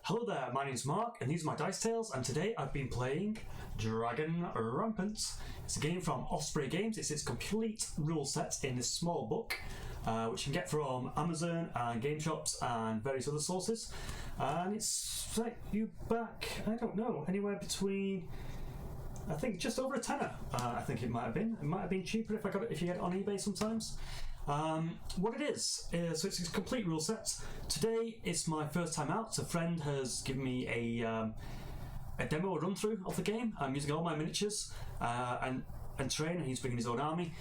Hello there, my name's Mark, and these are my Dice Tales, and today I've been playing Dragon Rampant. It's a game from Osprey Games. It's its complete rule set in this small book, which you can get from Amazon and game shops and various other sources. And it's set you back, I don't know, anywhere between, I think, just over a tenner. I think it might have been. It might have been cheaper if you get it on eBay sometimes. What it is, so it's a complete rule set. Today it's my first time out. A friend has given me a demo, a run through of the game. I'm using all my miniatures and terrain, and he's bringing his own army.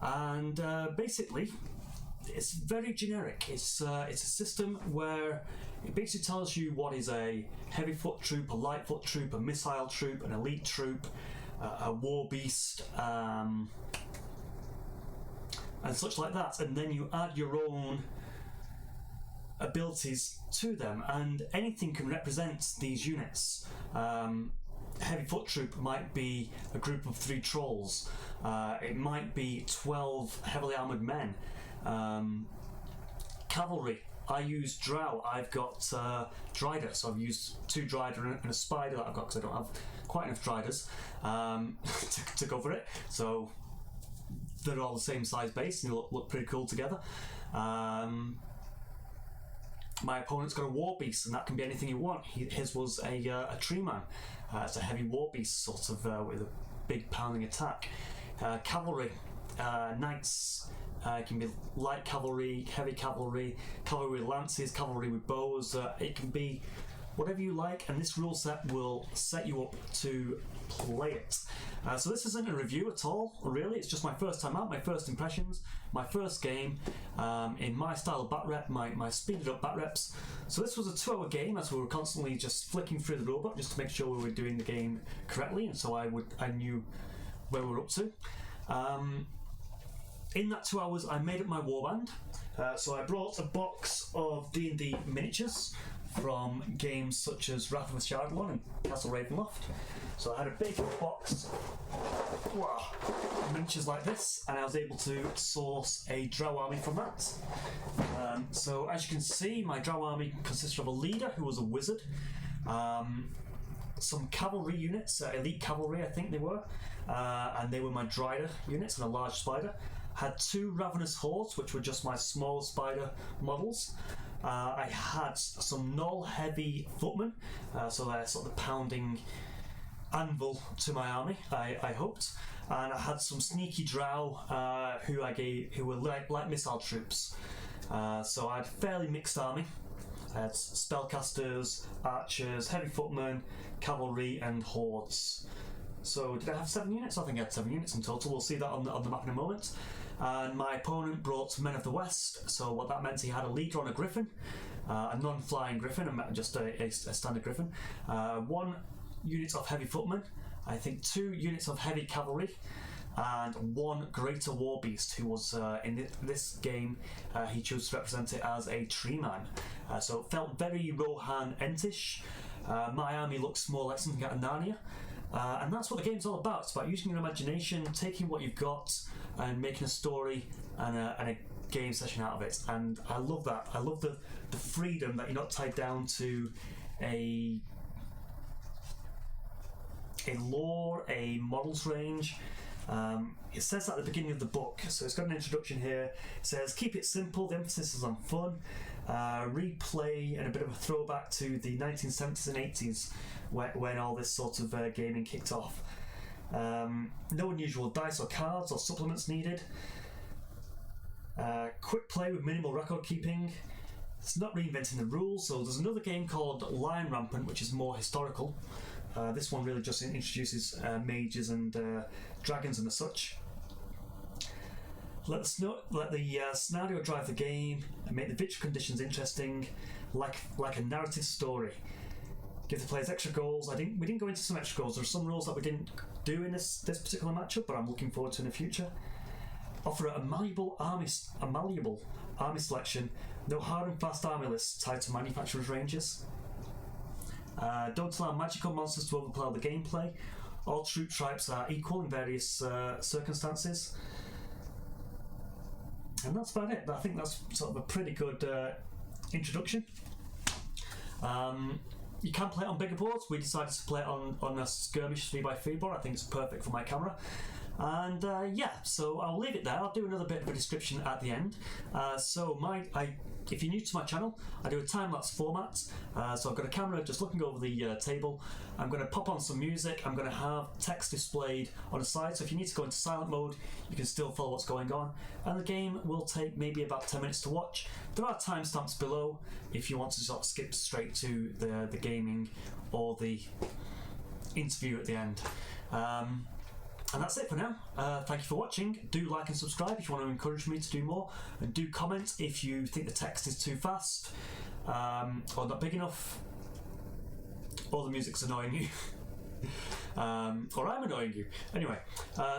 And basically, it's very generic. It's a system where it basically tells you what is a heavy foot troop, a light foot troop, a missile troop, an elite troop, a war beast. And such like that, and then you add your own abilities to them, and anything can represent these units. Heavy foot troop might be a group of 3 trolls. It might be 12 heavily armoured men. Cavalry, I use drow. I've got Drider, so I've used 2 Drider and a Spider that I've got because I don't have quite enough Driders to go for it. So they're all the same size base and they look pretty cool together. My opponent's got a war beast, and that can be anything you want. His was a tree man. It's a heavy war beast, sort of with a big pounding attack. Cavalry, knights. It can be light cavalry, heavy cavalry, cavalry with lances, cavalry with bows. It can be whatever you like, and this rule set will set you up to play it. So this isn't a review at all, really. It's just my first time out, my first impressions, my first game in my style of bat rep, my speeded up bat reps. So this was a 2-hour game, as we were constantly just flicking through the rulebook just to make sure we were doing the game correctly, and so I knew where we were up to. In that 2 hours, I made up my warband. So I brought a box of D&D miniatures from games such as Wrath of the Shardlon and Castle Ravenloft. So I had a big box, miniatures like this, and I was able to source a drow army from that. So as you can see, my drow army consisted of a leader who was a wizard, some cavalry units, elite cavalry I think they were, and they were my Drider units and a large spider. Had 2 ravenous hordes, which were just my small spider models. I had some Null heavy footmen, so they're sort of the pounding anvil to my army, I hoped. And I had some sneaky drow who were light missile troops. So I had a fairly mixed army. I had spellcasters, archers, heavy footmen, cavalry, and hordes. So did I have 7 units? I think I had 7 units in total. We'll see that on the map in a moment. And my opponent brought Men of the West, so what that meant, he had a leader on a griffin, a non-flying griffin, and just a standard griffin, 1 unit of heavy footmen, I think 2 units of heavy cavalry, and 1 greater war beast who was, in this game, he chose to represent it as a tree man. So it felt very Rohan Entish. My army looks more like something out of Narnia. And that's what the game's all about. It's about using your imagination, taking what you've got, and making a story and a game session out of it. And I love that. I love the freedom that you're not tied down to a lore, a models range. It says that at the beginning of the book, so it's got an introduction here. It says, keep it simple, the emphasis is on fun, replay, and a bit of a throwback to the 1970s and 80s when all this sort of gaming kicked off. No unusual dice or cards or supplements needed. Quick play with minimal record keeping. It's not reinventing the rules. So there's another game called Lion Rampant, which is more historical. This one really just introduces mages and dragons and such. Let the scenario drive the game and make the victory conditions interesting, like a narrative story. Give the players extra goals. We didn't go into some extra goals. There are some rules that we didn't do in this particular matchup, but I'm looking forward to in the future. Offer a malleable army selection. No hard and fast army lists tied to manufacturers' ranges. Don't allow magical monsters to overpower the gameplay. All troop types are equal in various circumstances. And that's about it. I think that's sort of a pretty good introduction. You can play it on bigger boards. We decided to play it on a skirmish 3x3 board. I think it's perfect for my camera. And yeah, so I'll leave it there. I'll do another bit of a description at the end. If you're new to my channel, I do a time-lapse format. So I've got a camera just looking over the table. I'm going to pop on some music. I'm going to have text displayed on the side. So if you need to go into silent mode, you can still follow what's going on. And the game will take maybe about 10 minutes to watch. There are timestamps below if you want to sort of skip straight to the gaming or the interview at the end. And that's it for now. Thank you for watching. Do like and subscribe if you want to encourage me to do more. And do comment if you think the text is too fast, or not big enough, or the music's annoying you. Or I'm annoying you. Anyway,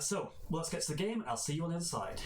so let's get to the game. I'll see you on the other side.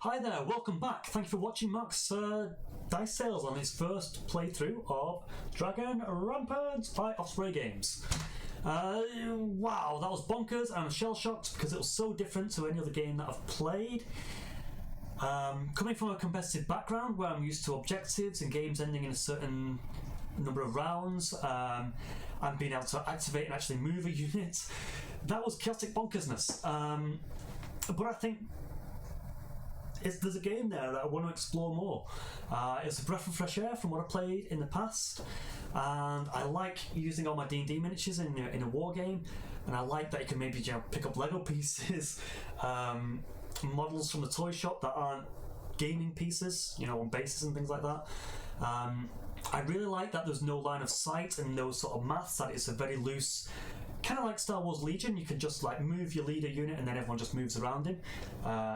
Hi there, welcome back. Thank you for watching Mark's dice sales on his first playthrough of Dragon Rampant by Osprey Games. Wow, that was bonkers. I'm shell-shocked because it was so different to any other game that I've played. Coming from a competitive background where I'm used to objectives and games ending in a certain number of rounds, and being able to activate and actually move a unit, that was chaotic bonkersness. But I think there's a game there that I want to explore more. It's a breath of fresh air from what I played in the past, and I like using all my D&D miniatures in a war game, and I like that you can maybe pick up Lego pieces, models from the toy shop that aren't gaming pieces, on bases and things like that. I really like that there's no line of sight and no sort of maths, that it's a very loose, kind of like Star Wars Legion. You can just move your leader unit and then everyone just moves around him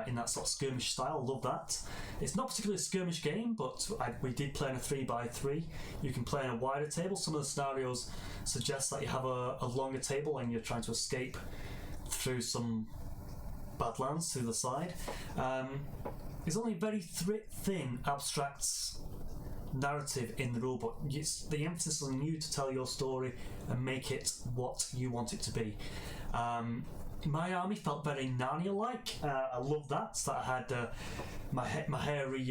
in that sort of skirmish style. I love that. It's not particularly a skirmish game, but we did play on a 3x3. You can play on a wider table. Some of the scenarios suggest that you have a longer table and you're trying to escape through some badlands to the side. There's only a very thin abstract narrative in the rulebook. The emphasis on you to tell your story and make it what you want it to be. My army felt very Narnia-like. I love that I had my hairy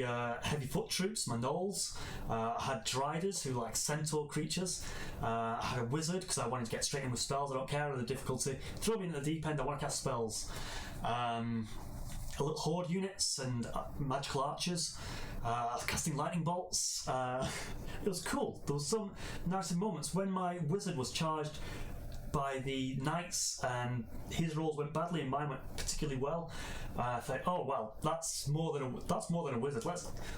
heavy foot troops, my gnolls. I had driders who like centaur creatures. I had a wizard because I wanted to get straight in with spells. I don't care the difficulty. Throw me in the deep end, I want to cast spells. Little horde units and magical archers, casting lightning bolts. It was cool. There was some narrative moments when my wizard was charged by the knights and his rolls went badly and mine went particularly well. I thought, oh well, that's more than a wizard.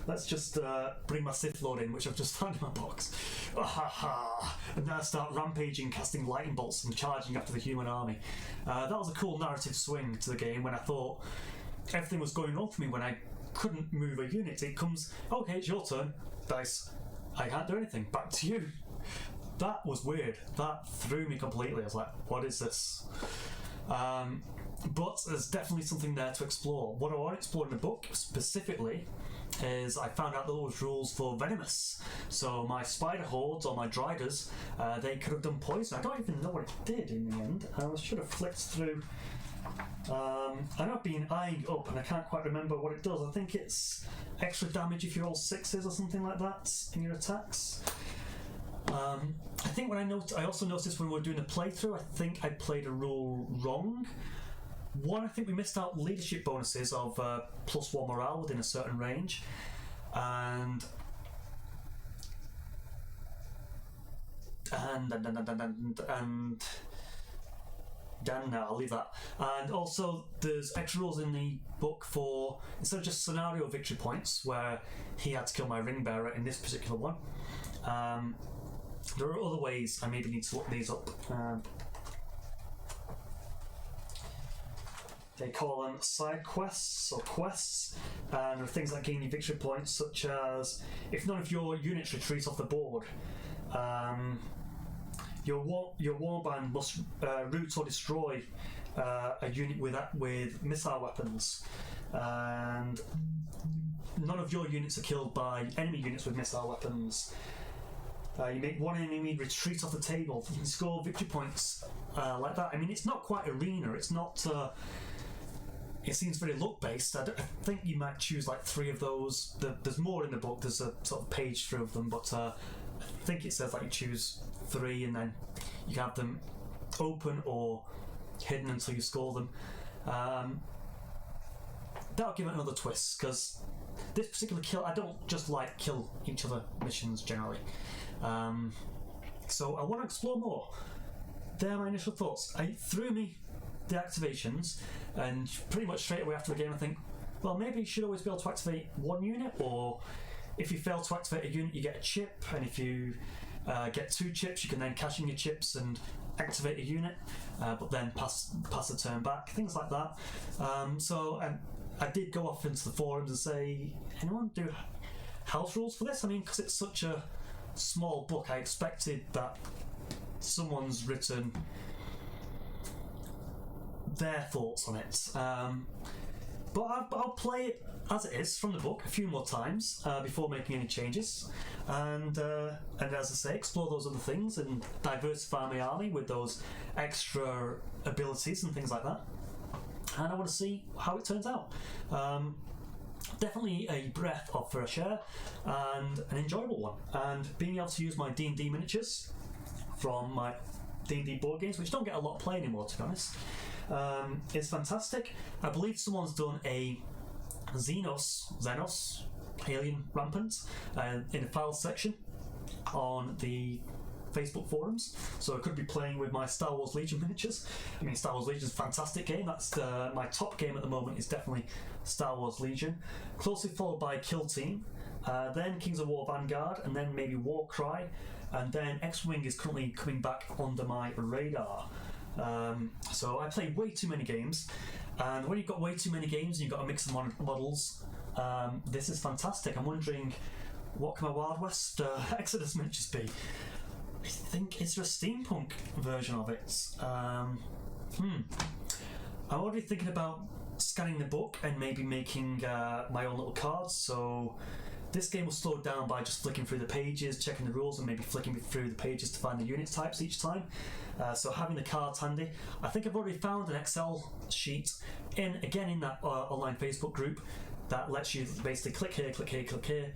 Let's just bring my Sith Lord in, which I've just found in my box. And then I start rampaging, casting lightning bolts and charging after the human army. That was a cool narrative swing to the game when I thought everything was going wrong for me, when I couldn't move a unit. It comes, okay, it's your turn, dice. I can't do anything. Back to you. That was weird. That threw me completely. I was like, what is this? But there's definitely something there to explore. What I want to explore in the book specifically is I found out that there was rules for venomous. So my spider hordes or my driders, they could have done poison. I don't even know what it did in the end. I should have flicked through. I know I've been eyeing up and I can't quite remember what it does. I think it's extra damage if you roll 6s or something like that in your attacks. I think I also noticed when we were doing the playthrough, I think I played a rule wrong. One, I think we missed out leadership bonuses of +1 morale within a certain range, and no, I'll leave that. And also, there's extra rules in the book for, instead of just scenario victory points, where he had to kill my ring bearer in this particular one. There are other ways. I maybe need to look these up. They call them side quests or quests, and there are things that gain you victory points, such as if none of your units retreat off the board, your warband must root or destroy a unit with missile weapons, and none of your units are killed by enemy units with missile weapons. You make one enemy retreat off the table. You can score victory points like that. I mean, it's not quite arena. It's not. It seems very luck-based. I think you might choose like 3 of those. There's more in the book. There's a sort of page through of them, but I think it says like you choose 3 and then you can have them open or hidden until you score them. That'll give it another twist, because this particular kill, I don't just like kill each other missions generally. So I want to explore more. They're my initial thoughts. It threw me the activations, and pretty much straight away after the game I think, well, maybe you should always be able to activate 1 unit, or if you fail to activate a unit you get a chip, and if you get 2 chips you can then cash in your chips and activate a unit, but then pass the turn back, things like that. So I did go off into the forums and say, anyone do house rules for this? I mean, because it's such a small book, I expected that someone's written their thoughts on it. But I'll play it as it is from the book a few more times before making any changes, and as I say, explore those other things and diversify my army with those extra abilities and things like that. And I want to see how it turns out. Definitely a breath of fresh air and an enjoyable one. And being able to use my D&D miniatures from my D&D board games, which don't get a lot of play anymore, to be honest, is fantastic. I believe someone's done a Xenos Alien Rampant in a files section on the Facebook forums, so I could be playing with my Star Wars Legion miniatures. I mean, Star Wars Legion is a fantastic game. That's my top game at the moment is definitely Star Wars Legion, closely followed by Kill Team, then Kings of War Vanguard, and then maybe Warcry, and then X-Wing is currently coming back under my radar. So I play way too many games, and when you've got way too many games and you've got a mix of models, this is fantastic. I'm wondering, what can my Wild West Exodus miniatures be? I think, is there a steampunk version of it? I'm already thinking about scanning the book and maybe making my own little cards, so this game will slow down by just flicking through the pages, checking the rules, and maybe flicking through the pages to find the unit types each time. So having the cards handy. I think I've already found an Excel sheet in that online Facebook group that lets you basically click here,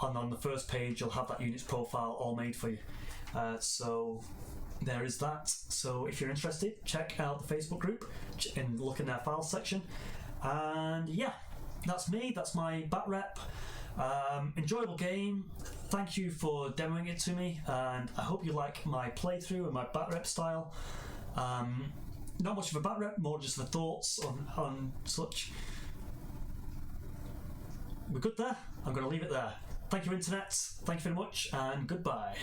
and on the first page you'll have that unit's profile all made for you. So there is that. So if you're interested, check out the Facebook group and look in their files section. And yeah, that's me. That's my bat rep. Enjoyable game. Thank you for demoing it to me, and I hope you like my playthrough and my bat rep style. Not much of a bat rep, more just the thoughts on such. We're good there. I'm going to leave it there. Thank you, Internet. Thank you very much, and goodbye.